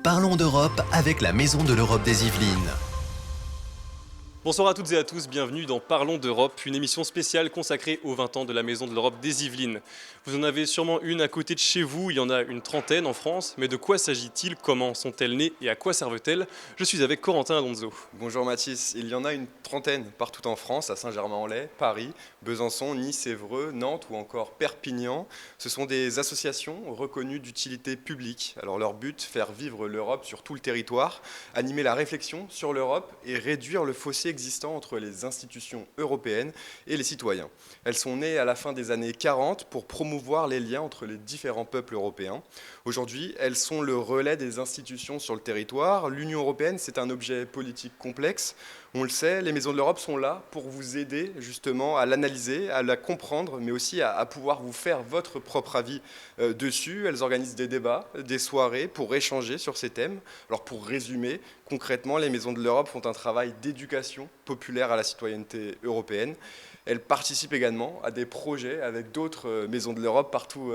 Parlons d'Europe avec la Maison de l'Europe des Yvelines. Bonsoir à toutes et à tous, bienvenue dans Parlons d'Europe, une émission spéciale consacrée aux 20 ans de la Maison de l'Europe des Yvelines. Vous en avez sûrement une à côté de chez vous, il y en a une trentaine en France, mais de quoi s'agit-il, comment sont-elles nées et à quoi servent-elles? Je suis avec Corentin Alonso. Bonjour Mathis, il y en a une trentaine partout en France, à Saint-Germain-en-Laye, Paris, Besançon, Nice, Évreux, Nantes ou encore Perpignan. Ce sont des associations reconnues d'utilité publique. Alors leur but, faire vivre l'Europe sur tout le territoire, animer la réflexion sur l'Europe et réduire le fossé existant entre les institutions européennes et les citoyens. Elles sont nées à la fin des années 40 pour promouvoir les liens entre les différents peuples européens. Aujourd'hui, elles sont le relais des institutions sur le territoire. L'Union européenne, c'est un objet politique complexe. On le sait, les maisons de l'Europe sont là pour vous aider justement à l'analyser, à la comprendre, mais aussi à pouvoir vous faire votre propre avis dessus. Elles organisent des débats, des soirées pour échanger sur ces thèmes. Alors pour résumer, concrètement, les maisons de l'Europe font un travail d'éducation populaire à la citoyenneté européenne. Elles participent également à des projets avec d'autres maisons de l'Europe partout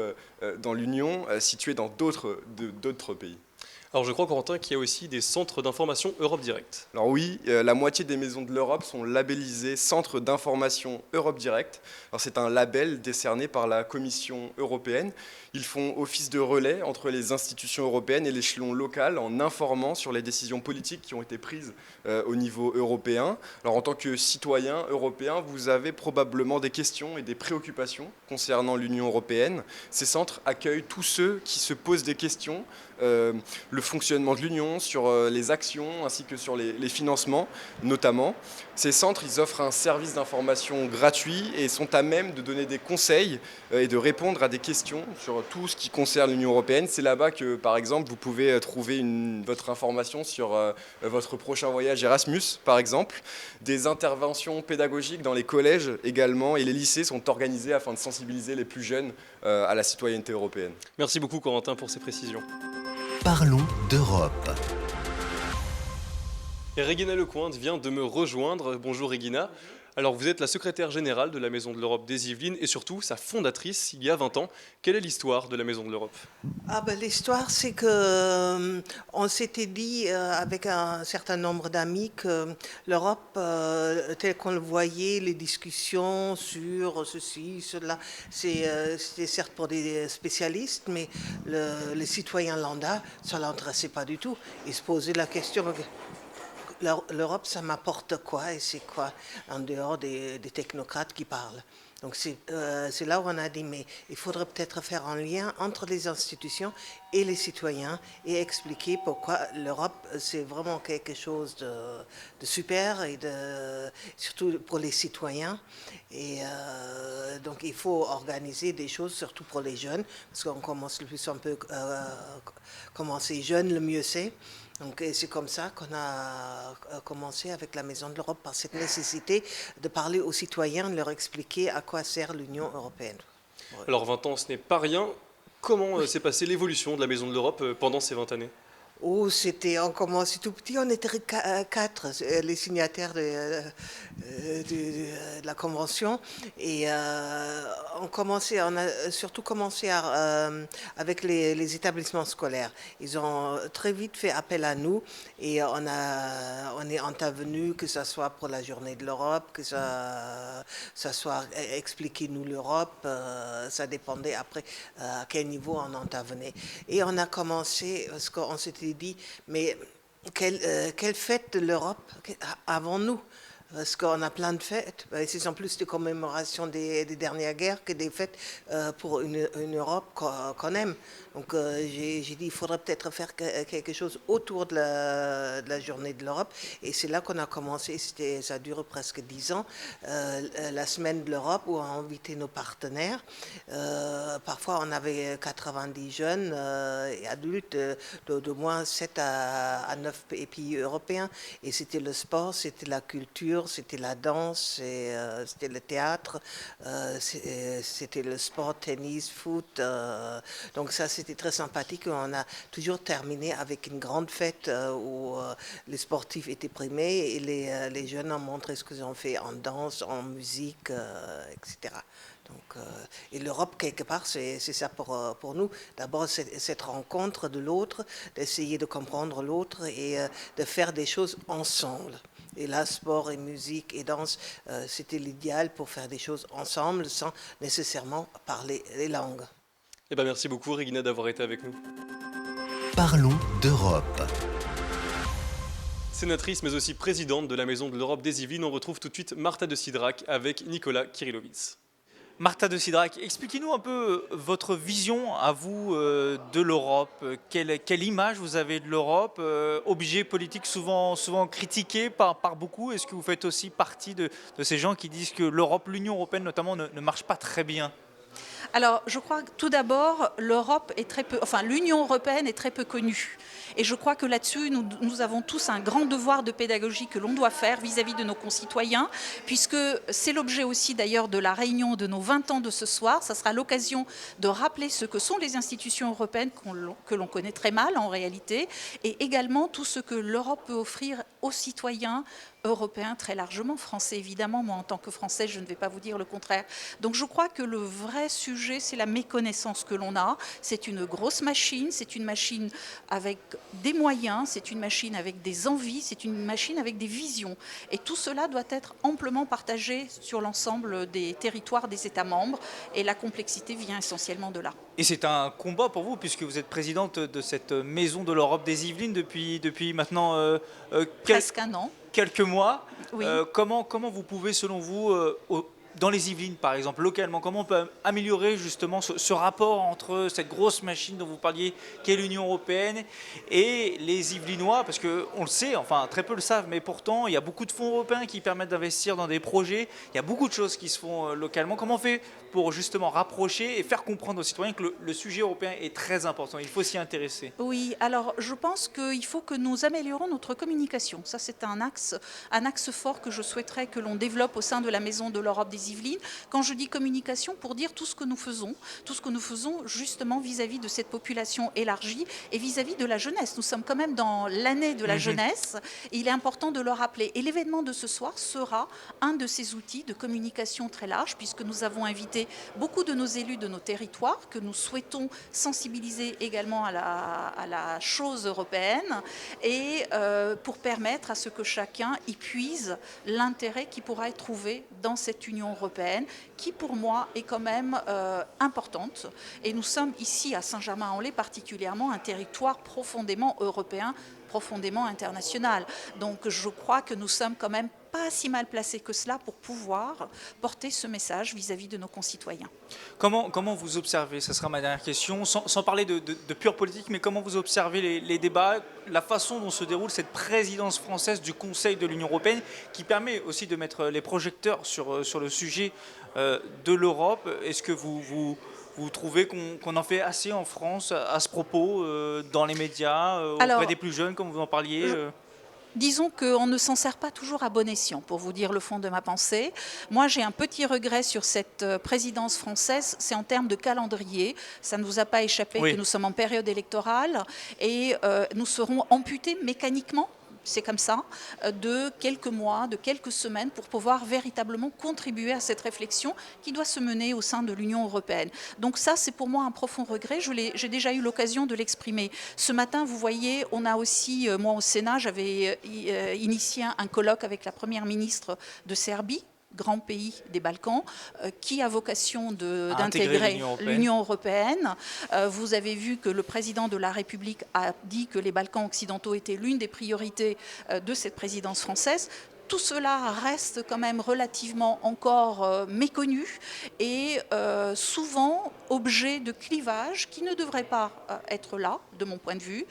dans l'Union, situées dans d'autres pays. Alors je crois Corentin qu'il y a aussi des centres d'information Europe Direct. Alors oui, la moitié des maisons de l'Europe sont labellisées Centres d'information Europe Direct. Alors c'est un label décerné par la Commission européenne. Ils font office de relais entre les institutions européennes et l'échelon local en informant sur les décisions politiques qui ont été prises au niveau européen. Alors en tant que citoyen européen, vous avez probablement des questions et des préoccupations concernant l'Union européenne. Ces centres accueillent tous ceux qui se posent des questions, le fonctionnement de l'Union, sur les actions ainsi que sur les financements notamment. Ces centres, ils offrent un service d'information gratuit et sont à même de donner des conseils et de répondre à des questions sur tout ce qui concerne l'Union européenne. C'est là-bas que, par exemple, vous pouvez trouver votre information sur votre prochain voyage Erasmus, par exemple. Des interventions pédagogiques dans les collèges également et les lycées sont organisées afin de sensibiliser les plus jeunes à la citoyenneté européenne. Merci beaucoup Corentin pour ces précisions. Parlons d'Europe. Et Régina Lecointe vient de me rejoindre. Bonjour Régina. Alors vous êtes la secrétaire générale de la Maison de l'Europe des Yvelines et surtout sa fondatrice il y a 20 ans. Quelle est l'histoire de la Maison de l'Europe? L'histoire, c'est que on s'était dit avec un certain nombre d'amis que l'Europe, telle qu'on le voyait, les discussions sur ceci, cela, c'était certes pour des spécialistes, mais les citoyens lambda, ça ne l'intéressait pas du tout. Ils se posaient la question. L'Europe, ça m'apporte quoi et c'est quoi en dehors des technocrates qui parlent. Donc c'est là où on a dit, mais il faudrait peut-être faire un lien entre les institutions et les citoyens et expliquer pourquoi l'Europe, c'est vraiment quelque chose de super et surtout pour les citoyens. Et donc il faut organiser des choses, surtout pour les jeunes, parce qu'on commence le plus un peu, commencer jeune, le mieux c'est. Donc c'est comme ça qu'on a commencé avec la Maison de l'Europe, par cette nécessité de parler aux citoyens, de leur expliquer à quoi sert l'Union européenne. Alors 20 ans, ce n'est pas rien. Comment s'est passée l'évolution de la Maison de l'Europe pendant ces 20 années? On commençait tout petit, on était quatre, les signataires de la convention, et on a surtout commencé avec les établissements scolaires. Ils ont très vite fait appel à nous, et on est intervenu, que ce soit pour la journée de l'Europe, que ça soit expliquez-nous l'Europe, ça dépendait après à quel niveau on intervenait. Et on a commencé, parce qu'on s'était dit, mais quelle fête de l'Europe avons-nous? Parce qu'on a plein de fêtes. Ce sont plus des commémorations des dernières guerres que des fêtes pour une Europe qu'on aime. Donc j'ai dit il faudrait peut-être faire quelque chose autour de la journée de l'Europe. Et c'est là qu'on a commencé, ça a duré presque 10 ans, la semaine de l'Europe où on a invité nos partenaires. Parfois on avait 90 jeunes et adultes de moins 7 à 9 pays européens. Et c'était le sport, c'était la culture, c'était la danse, c'était le théâtre, c'était le sport, tennis, foot. Donc ça, c'était très sympathique. On a toujours terminé avec une grande fête où les sportifs étaient primés et les jeunes ont montré ce qu'ils ont fait en danse, en musique, etc. Donc, et l'Europe, quelque part, c'est ça pour nous. D'abord, cette rencontre de l'autre, d'essayer de comprendre l'autre et de faire des choses ensemble. Et là, sport et musique et danse, c'était l'idéal pour faire des choses ensemble sans nécessairement parler les langues. Eh ben, merci beaucoup Regina d'avoir été avec nous. Parlons d'Europe. Sénatrice mais aussi présidente de la Maison de l'Europe des Yvelines, on retrouve tout de suite Marta de Sidrac avec Nicolas Kirillovitz. Marta de Sidrac, expliquez-nous un peu votre vision à vous de l'Europe. Quelle image vous avez de l'Europe? Objet politique souvent critiqué par beaucoup. Est-ce que vous faites aussi partie de ces gens qui disent que l'Europe, l'Union européenne notamment, ne marche pas très bien? Alors, je crois que tout d'abord, l'Union européenne est très peu connue. Et je crois que là-dessus, nous avons tous un grand devoir de pédagogie que l'on doit faire vis-à-vis de nos concitoyens, puisque c'est l'objet aussi d'ailleurs de la réunion de nos 20 ans de ce soir. Ça sera l'occasion de rappeler ce que sont les institutions européennes que l'on connaît très mal en réalité, et également tout ce que l'Europe peut offrir aux citoyens européens, très largement, français évidemment. Moi, en tant que Française, je ne vais pas vous dire le contraire. Donc je crois que le vrai sujet, c'est la méconnaissance que l'on a. C'est une grosse machine, c'est une machine avec des moyens, c'est une machine avec des envies, c'est une machine avec des visions. Et tout cela doit être amplement partagé sur l'ensemble des territoires des États membres. Et la complexité vient essentiellement de là. Et c'est un combat pour vous, puisque vous êtes présidente de cette maison de l'Europe des Yvelines depuis maintenant presque un an. Quelques mois. Oui. Comment vous pouvez, selon vous, dans les Yvelines par exemple, localement, comment on peut améliorer justement ce rapport entre cette grosse machine dont vous parliez, qu'est l'Union européenne, et les Yvelinois, parce qu'on le sait, enfin très peu le savent, mais pourtant il y a beaucoup de fonds européens qui permettent d'investir dans des projets, il y a beaucoup de choses qui se font localement. Comment on fait pour justement rapprocher et faire comprendre aux citoyens que le sujet européen est très important, il faut s'y intéresser? Oui, alors je pense qu'il faut que nous améliorons notre communication. Ça, c'est un axe fort que je souhaiterais que l'on développe au sein de la Maison de l'Europe des Yvelines. Quand je dis communication, pour dire tout ce que nous faisons justement vis-à-vis de cette population élargie et vis-à-vis de la jeunesse. Nous sommes quand même dans l'année de la jeunesse et il est important de le rappeler. Et l'événement de ce soir sera un de ces outils de communication très large, puisque nous avons invité beaucoup de nos élus de nos territoires que nous souhaitons sensibiliser également à la chose européenne et pour permettre à ce que chacun y puise l'intérêt qui pourra être trouvé dans cette Union européenne qui pour moi est quand même importante. Et nous sommes ici à Saint-Germain-en-Laye particulièrement un territoire profondément européen, profondément international. Donc je crois que nous sommes quand même pas si mal placés que cela pour pouvoir porter ce message vis-à-vis de nos concitoyens. Comment vous observez, ça sera ma dernière question, sans parler de pure politique, mais comment vous observez les débats, la façon dont se déroule cette présidence française du Conseil de l'Union européenne qui permet aussi de mettre les projecteurs sur le sujet de l'Europe? Est-ce que vous trouvez qu'on en fait assez en France à ce propos, dans les médias, auprès des plus jeunes, comme vous en parliez Disons qu'on ne s'en sert pas toujours à bon escient, pour vous dire le fond de ma pensée. Moi, j'ai un petit regret sur cette présidence française, c'est en termes de calendrier. Ça ne vous a pas échappé que nous sommes en période électorale et nous serons amputés mécaniquement, c'est comme ça, de quelques mois, de quelques semaines pour pouvoir véritablement contribuer à cette réflexion qui doit se mener au sein de l'Union européenne. Donc ça, c'est pour moi un profond regret. J'ai déjà eu l'occasion de l'exprimer. Ce matin, vous voyez, on a aussi, moi au Sénat, j'avais initié un colloque avec la première ministre de Serbie, grand pays des Balkans, qui a vocation d'intégrer l'Union européenne. Vous avez vu que le président de la République a dit que les Balkans occidentaux étaient l'une des priorités de cette présidence française. Tout cela reste quand même relativement encore méconnu et souvent objet de clivage qui ne devrait pas être là, de mon point de vue.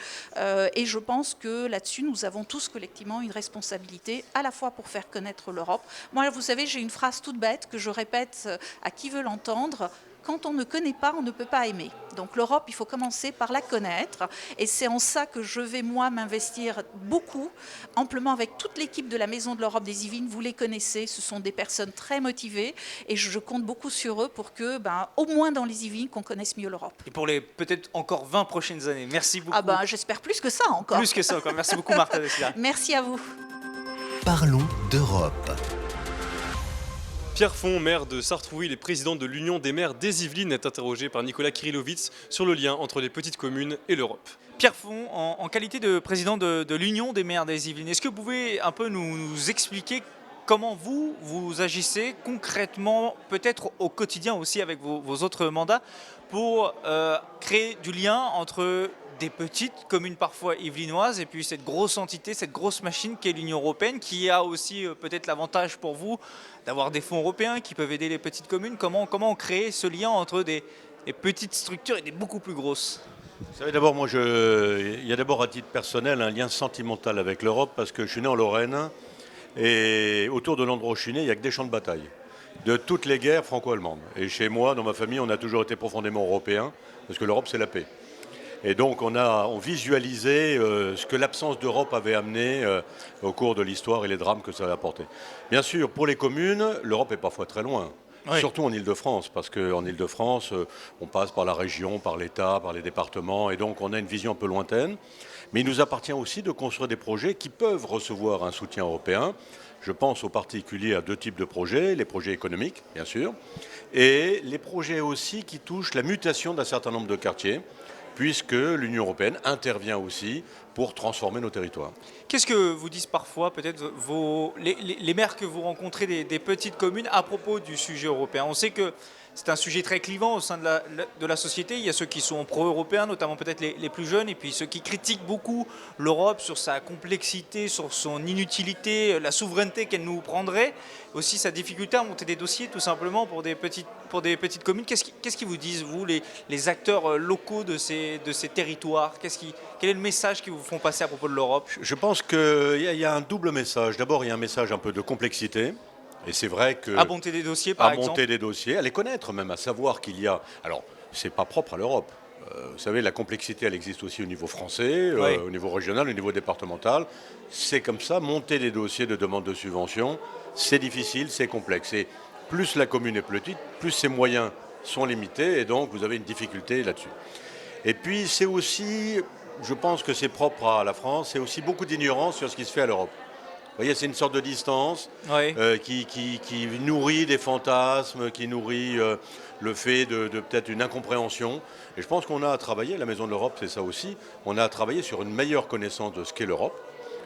Et je pense que là-dessus, nous avons tous collectivement une responsabilité, à la fois pour faire connaître l'Europe. Moi, vous savez, j'ai une phrase toute bête que je répète à qui veut l'entendre. Quand on ne connaît pas, on ne peut pas aimer. Donc l'Europe, il faut commencer par la connaître. Et c'est en ça que je vais, moi, m'investir beaucoup, amplement avec toute l'équipe de la Maison de l'Europe des Yvelines. Vous les connaissez, ce sont des personnes très motivées. Et je compte beaucoup sur eux pour que, au moins dans les Yvelines, qu'on connaisse mieux l'Europe. Et pour les peut-être encore 20 prochaines années. Merci beaucoup. J'espère plus que ça encore. Plus que ça encore. Merci beaucoup, Marta de Sidrac. Merci à vous. Parlons d'Europe. Pierre Font, maire de Sartrouville et président de l'Union des maires des Yvelines, est interrogé par Nicolas Kirillovitz sur le lien entre les petites communes et l'Europe. Pierre Font, en qualité de président de l'Union des maires des Yvelines, est-ce que vous pouvez un peu nous expliquer comment vous agissez concrètement, peut-être au quotidien aussi avec vos autres mandats, pour créer du lien entre des petites communes parfois yvelinoises et puis cette grosse entité, cette grosse machine qu'est l'Union européenne, qui a aussi peut-être l'avantage pour vous d'avoir des fonds européens qui peuvent aider les petites communes. Comment on crée ce lien entre des petites structures et des beaucoup plus grosses? Vous savez, d'abord, il y a d'abord à titre personnel un lien sentimental avec l'Europe parce que je suis né en Lorraine et autour de l'endroit où je suis né, il n'y a que des champs de bataille de toutes les guerres franco-allemandes. Et chez moi, dans ma famille, on a toujours été profondément européens parce que l'Europe, c'est la paix. Et donc on visualisait ce que l'absence d'Europe avait amené au cours de l'histoire et les drames que ça avait apporté. Bien sûr, pour les communes, l'Europe est parfois très loin. Oui. Surtout en Île-de-France, parce qu'en Île-de-France, on passe par la région, par l'État, par les départements, et donc on a une vision un peu lointaine. Mais il nous appartient aussi de construire des projets qui peuvent recevoir un soutien européen. Je pense en particulier à deux types de projets, les projets économiques, bien sûr, et les projets aussi qui touchent la mutation d'un certain nombre de quartiers, puisque l'Union européenne intervient aussi pour transformer nos territoires. Qu'est-ce que vous disent parfois peut-être les maires que vous rencontrez des petites communes à propos du sujet européen? On sait que c'est un sujet très clivant au sein de la société. Il y a ceux qui sont pro-européens, notamment peut-être les plus jeunes, et puis ceux qui critiquent beaucoup l'Europe sur sa complexité, sur son inutilité, la souveraineté qu'elle nous prendrait, aussi sa difficulté à monter des dossiers tout simplement pour des petites communes. Qu'est-ce qu'ils vous disent, vous, les acteurs locaux de ces territoires? Quel est le message qu'ils vous font passer à propos de l'Europe? Je pense qu'il y a un double message. D'abord, il y a un message un peu de complexité. Et c'est vrai que... À monter des dossiers, par exemple. À monter des dossiers, à les connaître même, à savoir qu'il y a... Alors, c'est pas propre à l'Europe. Vous savez, la complexité, elle existe aussi au niveau français, oui. Au niveau régional, au niveau départemental. C'est comme ça, monter des dossiers de demande de subvention, c'est difficile, c'est complexe. Et plus la commune est petite, plus ses moyens sont limités, et donc vous avez une difficulté là-dessus. Et puis, c'est aussi, je pense que c'est propre à la France, c'est aussi beaucoup d'ignorance sur ce qui se fait à l'Europe. Vous voyez, c'est une sorte de distance oui. Qui nourrit des fantasmes, qui nourrit le fait de peut-être une incompréhension. Et je pense qu'on a à travailler, la Maison de l'Europe, c'est ça aussi, on a à travailler sur une meilleure connaissance de ce qu'est l'Europe.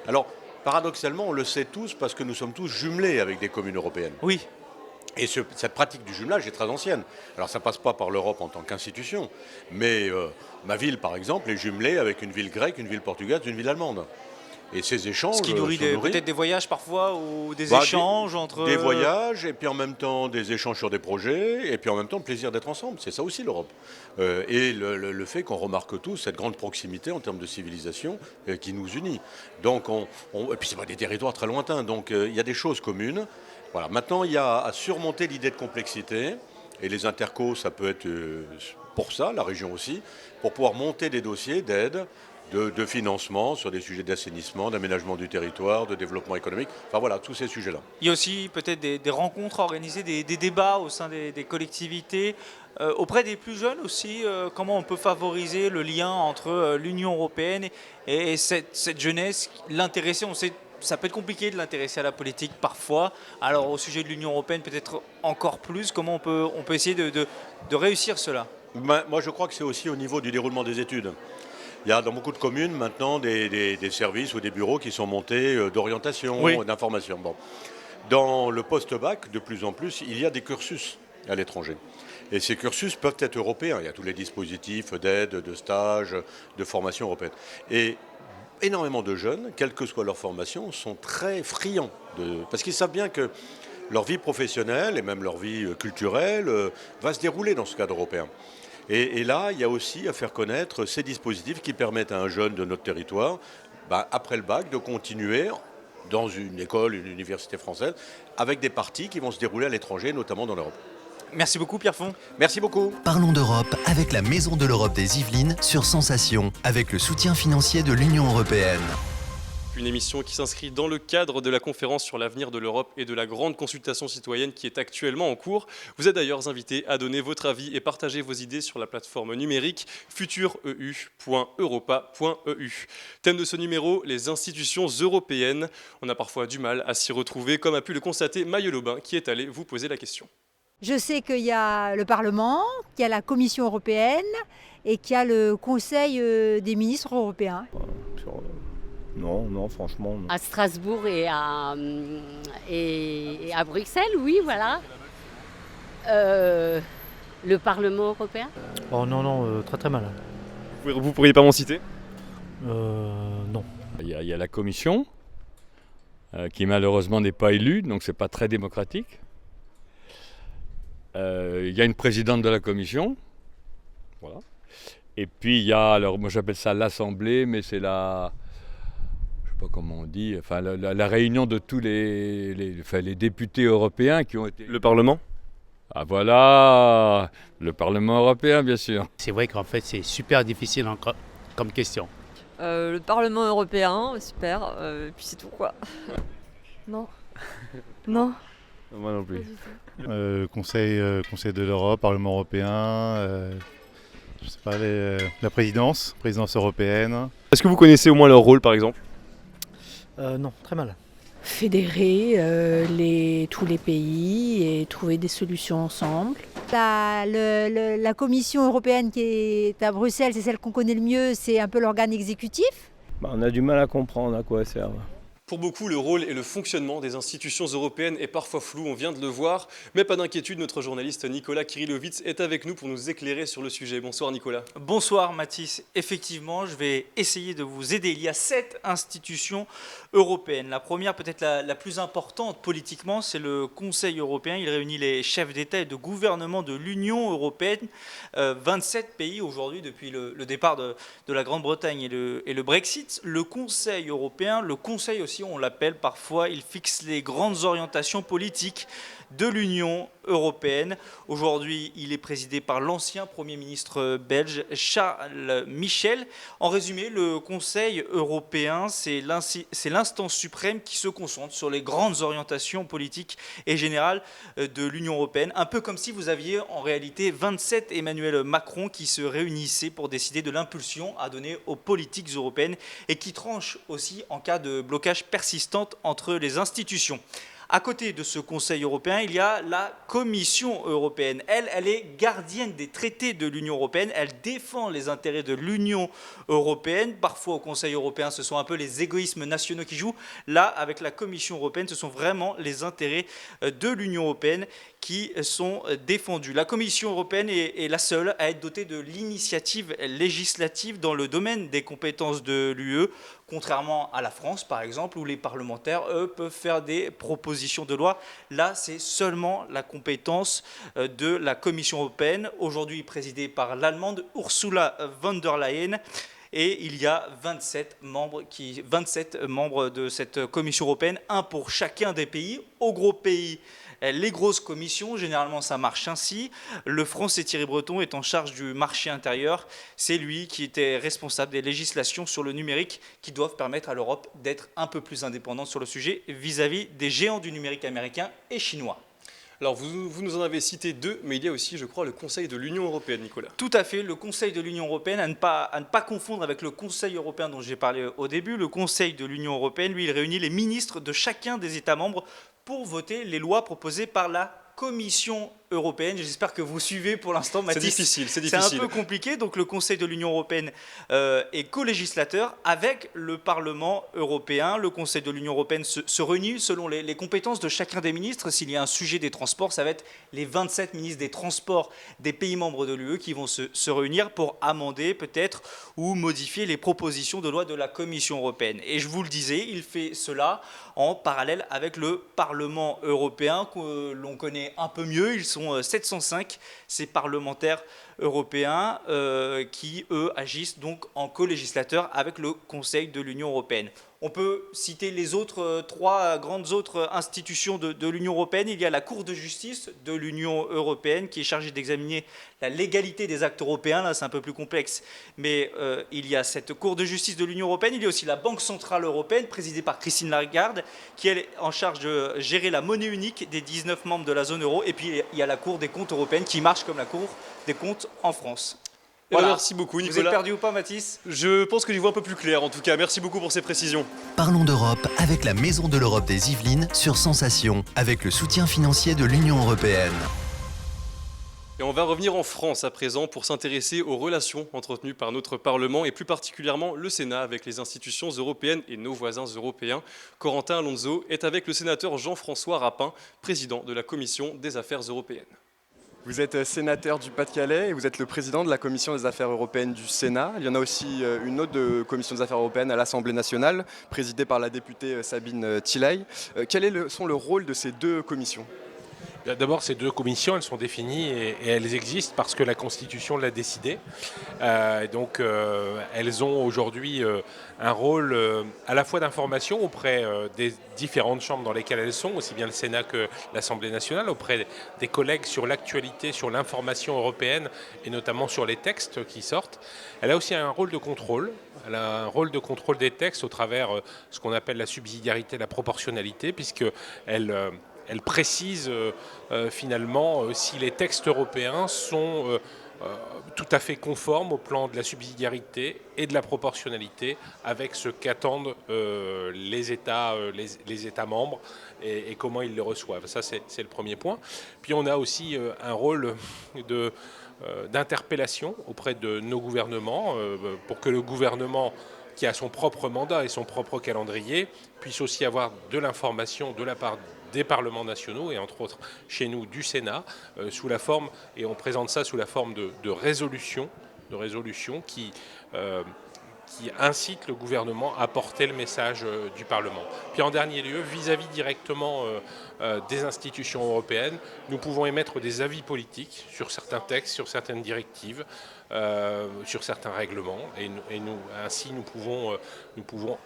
Alors, paradoxalement, on le sait tous parce que nous sommes tous jumelés avec des communes européennes. Oui. Et cette pratique du jumelage est très ancienne. Alors, ça ne passe pas par l'Europe en tant qu'institution, mais ma ville, par exemple, est jumelée avec une ville grecque, une ville portugaise, une ville allemande. Et ces échanges... Ce qui nourrit peut-être des voyages parfois ou des échanges entre... Des voyages et puis en même temps des échanges sur des projets et puis en même temps le plaisir d'être ensemble. C'est ça aussi l'Europe. Et le fait qu'on remarque tous cette grande proximité en termes de civilisation qui nous unit. Donc et puis c'est pas des territoires très lointains. Donc il y a des choses communes. Voilà. Maintenant il y a à surmonter l'idée de complexité. Et les intercos, ça peut être pour ça, la région aussi, pour pouvoir monter des dossiers d'aide, de financement sur des sujets d'assainissement, d'aménagement du territoire, de développement économique, enfin voilà, tous ces sujets-là. Il y a aussi peut-être des rencontres organisées, des débats au sein des collectivités, auprès des plus jeunes aussi, comment on peut favoriser le lien entre l'Union européenne et cette jeunesse, l'intéresser, on sait, ça peut être compliqué de l'intéresser à la politique parfois, alors au sujet de l'Union européenne peut-être encore plus, comment on peut essayer de réussir cela? Moi je crois que c'est aussi au niveau du déroulement des études. Il y a dans beaucoup de communes maintenant des services ou des bureaux qui sont montés d'orientation, oui. D'information. Bon. Dans le post-bac, de plus en plus, il y a des cursus à l'étranger. Et ces cursus peuvent être européens. Il y a tous les dispositifs d'aide, de stage, de formation européenne. Et énormément de jeunes, quelle que soit leur formation, sont très friands. Parce qu'ils savent bien que leur vie professionnelle et même leur vie culturelle va se dérouler dans ce cadre européen. Et là, il y a aussi à faire connaître ces dispositifs qui permettent à un jeune de notre territoire, après le bac, de continuer dans une école, une université française, avec des parties qui vont se dérouler à l'étranger, notamment dans l'Europe. Merci beaucoup Pierre Font. Merci beaucoup. Parlons d'Europe avec la Maison de l'Europe des Yvelines sur Sensation, avec le soutien financier de l'Union européenne. une émission qui s'inscrit dans le cadre de la conférence sur l'avenir de l'Europe et de la grande consultation citoyenne qui est actuellement en cours. Vous êtes d'ailleurs invité à donner votre avis et partager vos idées sur la plateforme numérique futureu.europa.eu. Thème de ce numéro, les institutions européennes. On a parfois du mal à s'y retrouver, comme a pu le constater Maïe Lobin, qui est allé vous poser la question. Je sais qu'il y a le Parlement, qu'il y a la Commission européenne et qu'il y a le Conseil des ministres européens. Non, franchement. Non. À Strasbourg et à Bruxelles, oui, voilà. Le Parlement européen. Oh non, très mal. Vous pourriez pas m'en citer ? Non. Il y a la Commission, qui malheureusement n'est pas élue, donc c'est pas très démocratique. Il y a une présidente de la Commission, voilà. Et puis il y a, alors moi j'appelle ça l'Assemblée, mais c'est la, je sais pas comment on dit, enfin la réunion de tous les députés européens qui ont été... Le Parlement ? Ah voilà, le Parlement européen bien sûr. C'est vrai qu'en fait c'est super difficile comme question. Le Parlement européen, super, et puis c'est tout quoi. Non. Non. Moi non plus. Conseil de l'Europe, Parlement européen, je sais pas, la présidence européenne. Est-ce que vous connaissez au moins leur rôle par exemple ? Non, très mal. Fédérer tous les pays et trouver des solutions ensemble. La Commission européenne qui est à Bruxelles, c'est celle qu'on connaît le mieux, c'est un peu l'organe exécutif. On a du mal à comprendre à quoi elle sert. Pour beaucoup, le rôle et le fonctionnement des institutions européennes est parfois flou, on vient de le voir. Mais pas d'inquiétude, notre journaliste Nicolas Kirillovitz est avec nous pour nous éclairer sur le sujet. Bonsoir Nicolas. Bonsoir Mathis. Effectivement, je vais essayer de vous aider. Il y a 7 institutions européennes. La première, peut-être la plus importante politiquement, c'est le Conseil européen. Il réunit les chefs d'État et de gouvernement de l'Union européenne. 27 pays aujourd'hui depuis le départ de la Grande-Bretagne et le Brexit. Le Conseil européen, le Conseil aussi, on l'appelle parfois, il fixe les grandes orientations politiques de l'Union européenne. Aujourd'hui, il est présidé par l'ancien Premier ministre belge Charles Michel. En résumé, le Conseil européen, c'est l'instance suprême qui se concentre sur les grandes orientations politiques et générales de l'Union européenne. Un peu comme si vous aviez en réalité 27 Emmanuel Macron qui se réunissaient pour décider de l'impulsion à donner aux politiques européennes et qui tranchent aussi en cas de blocage persistant entre les institutions. À côté de ce Conseil européen, il y a la Commission européenne. Elle est gardienne des traités de l'Union européenne. Elle défend les intérêts de l'Union européenne. Parfois, au Conseil européen, ce sont un peu les égoïsmes nationaux qui jouent. Là, avec la Commission européenne, ce sont vraiment les intérêts de l'Union européenne qui sont défendus. La Commission européenne est la seule à être dotée de l'initiative législative dans le domaine des compétences de l'UE, contrairement à la France, par exemple, où les parlementaires, eux, peuvent faire des propositions de loi. Là, c'est seulement la compétence de la Commission européenne, aujourd'hui présidée par l'Allemande Ursula von der Leyen. Et il y a 27 membres de cette Commission européenne, un pour chacun des pays. Aux gros pays, les grosses commissions, généralement ça marche ainsi. Le Français Thierry Breton est en charge du marché intérieur. C'est lui qui était responsable des législations sur le numérique qui doivent permettre à l'Europe d'être un peu plus indépendante sur le sujet vis-à-vis des géants du numérique américains et chinois. Alors vous nous en avez cité 2, mais il y a aussi, je crois, le Conseil de l'Union européenne, Nicolas. Tout à fait, le Conseil de l'Union européenne, à ne pas confondre avec le Conseil européen dont j'ai parlé au début. Le Conseil de l'Union européenne, lui, il réunit les ministres de chacun des États membres pour voter les lois proposées par la Commission européenne. J'espère que vous suivez pour l'instant, Mathis. C'est difficile. C'est un peu compliqué. Donc le Conseil de l'Union européenne est co-législateur avec le Parlement européen. Le Conseil de l'Union européenne se réunit selon les compétences de chacun des ministres. S'il y a un sujet des transports, ça va être les 27 ministres des transports des pays membres de l'UE qui vont se réunir pour amender peut-être ou modifier les propositions de loi de la Commission européenne. Et je vous le disais, il fait cela en parallèle avec le Parlement européen que l'on connaît un peu mieux. Ils sont 705, ces parlementaires européens qui, eux, agissent donc en co-législateur avec le Conseil de l'Union européenne. On peut citer les autres trois grandes autres institutions de l'Union européenne. Il y a la Cour de justice de l'Union européenne qui est chargée d'examiner la légalité des actes européens. Là, c'est un peu plus complexe, mais il y a cette Cour de justice de l'Union européenne. Il y a aussi la Banque centrale européenne, présidée par Christine Lagarde, qui est en charge de gérer la monnaie unique des 19 membres de la zone euro. Et puis, il y a la Cour des comptes européenne qui marche comme la Cour des comptes en France. Voilà. Merci beaucoup, Nicolas. Vous êtes perdu ou pas, Mathis? Je pense que j'y vois un peu plus clair, en tout cas. Merci beaucoup pour ces précisions. Parlons d'Europe avec la Maison de l'Europe des Yvelines sur Sensation, avec le soutien financier de l'Union européenne. Et on va revenir en France à présent pour s'intéresser aux relations entretenues par notre Parlement et plus particulièrement le Sénat avec les institutions européennes et nos voisins européens. Corentin Alonso est avec le sénateur Jean-François Rapin, président de la Commission des Affaires européennes. Vous êtes sénateur du Pas-de-Calais et vous êtes le président de la Commission des Affaires européennes du Sénat. Il y en a aussi une autre Commission des Affaires européennes à l'Assemblée nationale, présidée par la députée Sabine Thilaye. Quel sont le rôle de ces deux commissions ? D'abord, ces deux commissions, elles sont définies et elles existent parce que la Constitution l'a décidé. Donc, elles ont aujourd'hui un rôle à la fois d'information auprès des différentes chambres dans lesquelles elles sont, aussi bien le Sénat que l'Assemblée nationale, auprès des collègues sur l'actualité, sur l'information européenne et notamment sur les textes qui sortent. Elle a aussi un rôle de contrôle. Elle a un rôle de contrôle des textes au travers ce qu'on appelle la subsidiarité, la proportionnalité, puisqu'elle elle précise finalement si les textes européens sont tout à fait conformes au plan de la subsidiarité et de la proportionnalité avec ce qu'attendent les États membres et comment ils les reçoivent. Ça, c'est le premier point. Puis on a aussi un rôle d'interpellation auprès de nos gouvernements pour que le gouvernement qui a son propre mandat et son propre calendrier puisse aussi avoir de l'information de la part des parlements nationaux et entre autres chez nous du Sénat sous la forme, et on présente ça sous la forme de résolutions qui incitent le gouvernement à porter le message du Parlement. Puis en dernier lieu, vis-à-vis directement des institutions européennes, nous pouvons émettre des avis politiques sur certains textes, sur certaines directives, sur certains règlements, et ainsi nous pouvons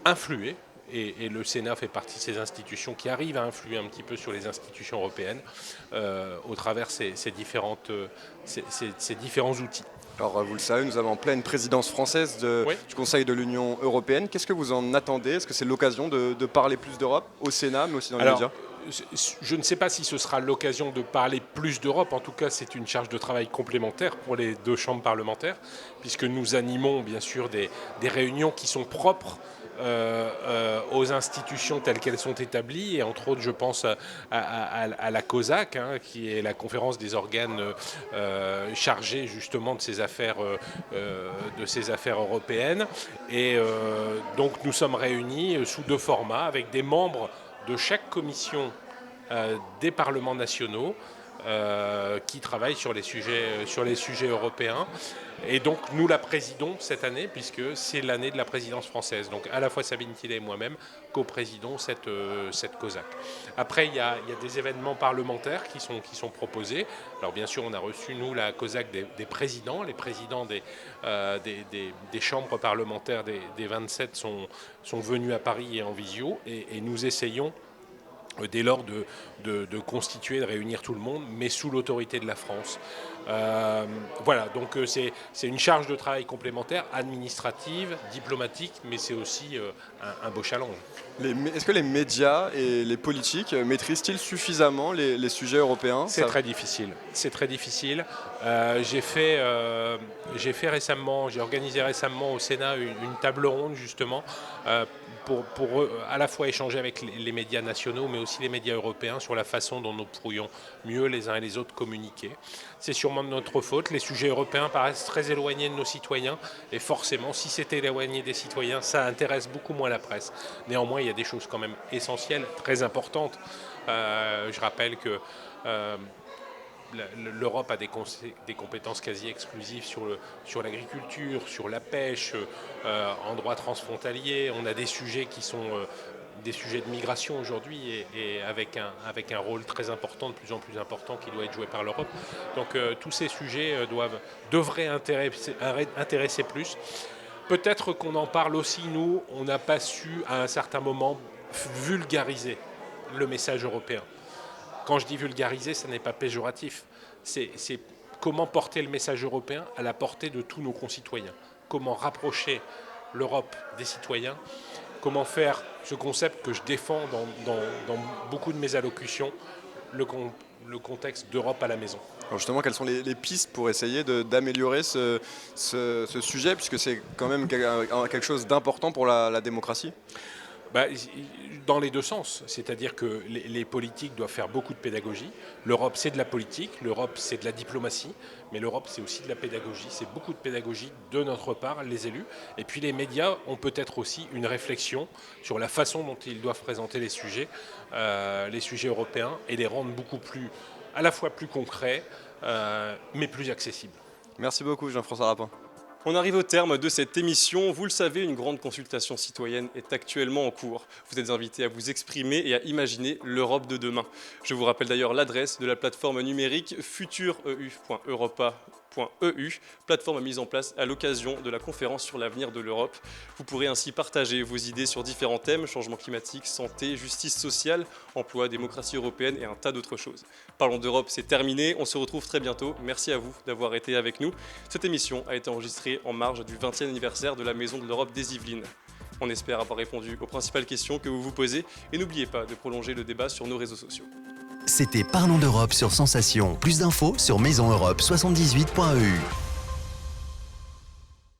influer. Et le Sénat fait partie de ces institutions qui arrivent à influer un petit peu sur les institutions européennes au travers ces différents outils. Alors vous le savez, nous avons en pleine présidence française du Conseil de l'Union européenne. Qu'est-ce que vous en attendez? Est-ce que c'est l'occasion de parler plus d'Europe au Sénat, mais aussi dans les médias? Je ne sais pas si ce sera l'occasion de parler plus d'Europe. En tout cas, c'est une charge de travail complémentaire pour les deux chambres parlementaires, puisque nous animons bien sûr des réunions qui sont propres aux institutions telles qu'elles sont établies, et entre autres je pense à la COSAC, qui est la conférence des organes chargés justement de ces affaires européennes, et donc nous sommes réunis sous deux formats avec des membres de chaque commission des parlements nationaux qui travaillent sur les sujets européens. Et donc nous la présidons cette année, puisque c'est l'année de la présidence française. Donc à la fois Sabine Thilaye et moi-même co-présidons cette COSAC. Après, il y a des événements parlementaires qui sont proposés. Alors bien sûr, on a reçu, nous, la COSAC des présidents. Les présidents des chambres parlementaires des 27 sont venus à Paris et en visio. Et nous essayons dès lors de constituer, de réunir tout le monde, mais sous l'autorité de la France. Voilà, donc c'est une charge de travail complémentaire, administrative, diplomatique, mais c'est aussi un beau challenge. Est-ce que les médias et les politiques maîtrisent-ils suffisamment les sujets européens? C'est très difficile. C'est très difficile. J'ai organisé récemment au Sénat une table ronde justement pour à la fois échanger avec les médias nationaux, mais aussi les médias européens sur la façon dont nous pourrions mieux les uns et les autres communiquer. C'est sûrement de notre faute. Les sujets européens paraissent très éloignés de nos citoyens, et forcément, si c'est éloigné des citoyens, ça intéresse beaucoup moins la presse. Néanmoins, il y a des choses quand même essentielles, très importantes. Je rappelle que l'Europe a des compétences quasi exclusives sur l'agriculture, sur la pêche, en droit transfrontalier. On a des sujets qui sont des sujets de migration aujourd'hui et avec un rôle très important, de plus en plus important qui doit être joué par l'Europe. Donc tous ces sujets devraient intéresser plus. Peut-être qu'on en parle aussi, nous, on n'a pas su à un certain moment vulgariser le message européen. Quand je dis vulgariser, ce n'est pas péjoratif. C'est comment porter le message européen à la portée de tous nos concitoyens. Comment rapprocher l'Europe des citoyens. Comment faire ce concept que je défends dans beaucoup de mes allocutions, le contexte d'Europe à la maison. Alors justement, quelles sont les pistes pour essayer d'améliorer ce sujet, puisque c'est quand même quelque chose d'important pour la démocratie ? Dans les deux sens, c'est-à-dire que les politiques doivent faire beaucoup de pédagogie. L'Europe, c'est de la politique, l'Europe, c'est de la diplomatie, mais l'Europe, c'est aussi de la pédagogie, c'est beaucoup de pédagogie de notre part, les élus. Et puis les médias ont peut-être aussi une réflexion sur la façon dont ils doivent présenter les sujets européens et les rendre beaucoup plus, à la fois plus concrets, mais plus accessibles. Merci beaucoup Jean-François Rapin. On arrive au terme de cette émission. Vous le savez, une grande consultation citoyenne est actuellement en cours. Vous êtes invités à vous exprimer et à imaginer l'Europe de demain. Je vous rappelle d'ailleurs l'adresse de la plateforme numérique futureu.europa.eu, plateforme mise en place à l'occasion de la conférence sur l'avenir de l'Europe. Vous pourrez ainsi partager vos idées sur différents thèmes, changement climatique, santé, justice sociale, emploi, démocratie européenne et un tas d'autres choses. Parlons d'Europe, c'est terminé. On se retrouve très bientôt. Merci à vous d'avoir été avec nous. Cette émission a été enregistrée en marge du 20e anniversaire de la Maison de l'Europe des Yvelines. On espère avoir répondu aux principales questions que vous vous posez et n'oubliez pas de prolonger le débat sur nos réseaux sociaux. C'était Parlons d'Europe sur Sensation. Plus d'infos sur maisoneurope78.eu.